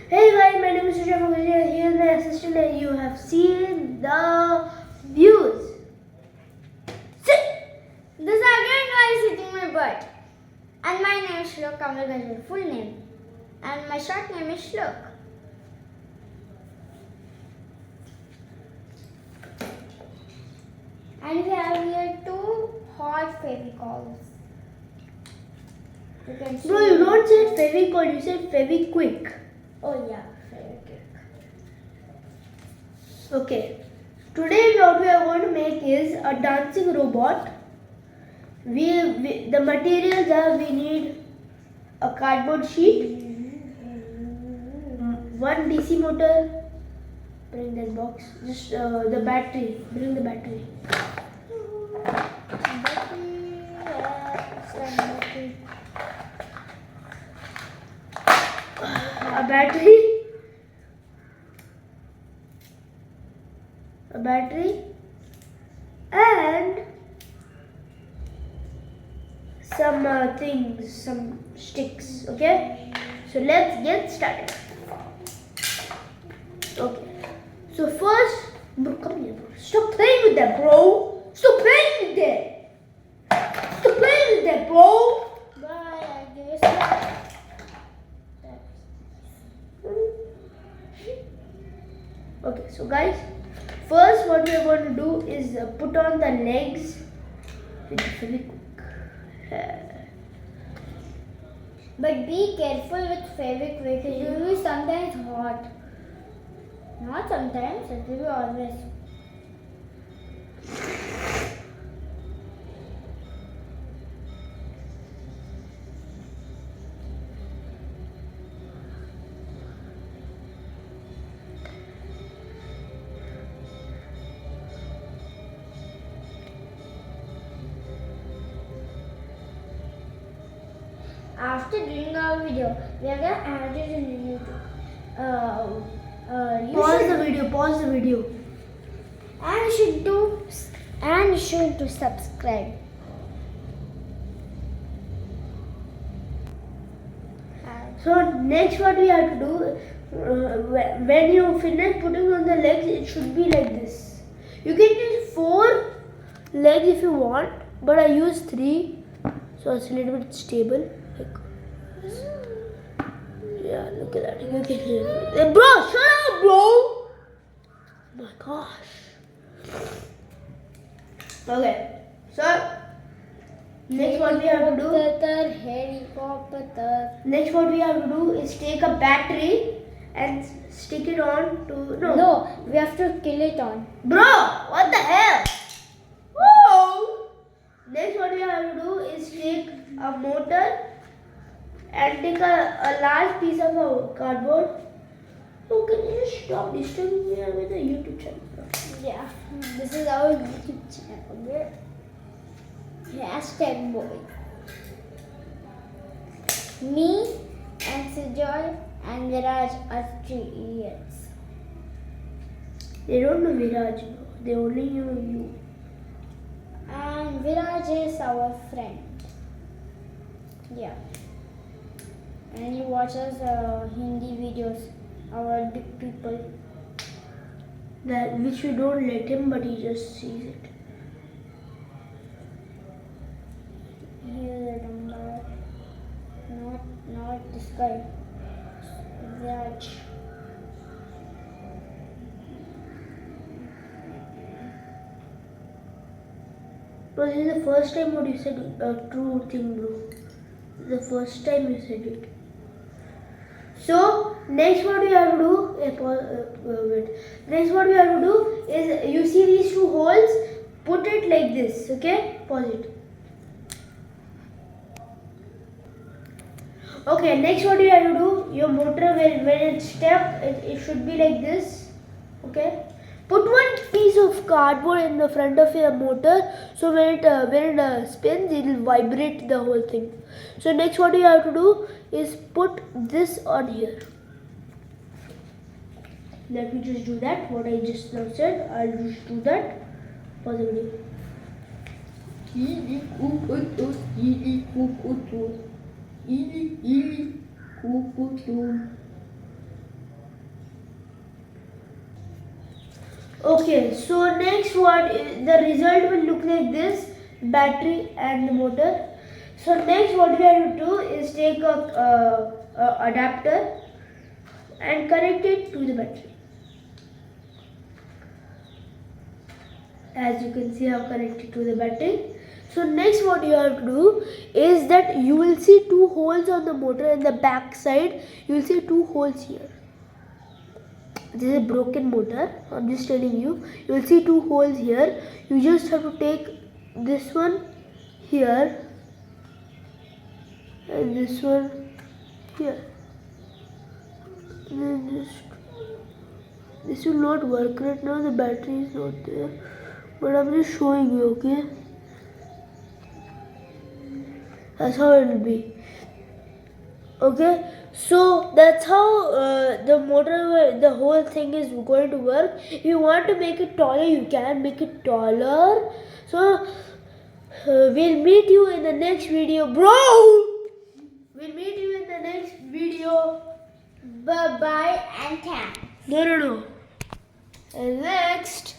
Hey guys, my name is Sushant Mukherjee. Here is my assistant and you have seen the views. Sit! This again guy is hitting my butt. And my name is Shlok Kamal Gajwal, full name. And my short name is Shlok. And we have here two hot Fevicols. You can see. Bro, you don't say Fevicol, you say Feviquick. Oh yeah, Feviquick. Okay. Today what we are going to make is a dancing robot. The materials are we need a cardboard sheet, one DC motor. Bring that box. Just the battery. Bring the battery. A battery, and some things, some sticks. Okay, so let's get started. Okay, so first, bro, come here, bro. Stop playing with that, bro. Stop playing with that. Stop playing with that, bro. Bye, I guess. Okay, so guys, first what we are going to do is put on the legs with the Feviquick. But be careful with Feviquick. It will be sometimes hot. Not sometimes, it will be always. After doing our video, we are gonna add it in YouTube. Pause the video. And you should do subscribe. So next what we have to do, when you finish putting on the legs, it should be like this. You can use 4 legs if you want, but I use 3, so it's a little bit stable. Like this. Yeah, look at that. You can hear it. Bro, shut up, bro! Oh my gosh. Okay, so next what we have to do. Helicopter. Next what we have to do is take a battery and stick it on to No, we have to kill it on. Bro, what the hell? Whoa! Next what we have to do is take a motor and take a large piece of a cardboard. Oh, can you just stop disturbing me with a YouTube channel? Yeah, this is our YouTube channel. Hashtag boy. Me and Sujoy and Viraj are 3 idiots. They don't know Viraj, bro. They only know you. And Viraj is our friend. Yeah. And he watches Hindi videos, our big people. That which we don't let him, but he just sees it. He is a dumb guy. Not this guy. Viraj. Bro, this is the first time what you said a true thing, bro. The first time you said it. So next what we have to do, wait. Next what we have to do is you see these 2 holes, put it like this, okay? Pause it. Okay, next what you have to do, your motor when it's stuck, it should be like this, okay? Put one piece of cardboard in the front of your motor, so when it spins, it will vibrate the whole thing. So next what you have to do is put this on here. Let me just do that. What I just now said, I'll just do that. Pause the video. Okay, so next the result will look like this, battery and the motor. So next what we have to do is take a adapter and connect it to the battery. As you can see, I have connected to the battery. So next what you have to do is that you will see two holes on the motor and the back side. You will see two holes here. This is a broken motor. I'm just telling you. You will see two holes here. You just have to take this one here and this one here. Then this will not work right now. The battery is not there. But I'm just showing you, okay? That's how it will be. Okay, so that's how the whole thing is going to work. If you want to make it taller, you can make it taller. So we'll meet you in the next video, bro. We'll meet you in the next video. Bye bye and thanks. No. And next.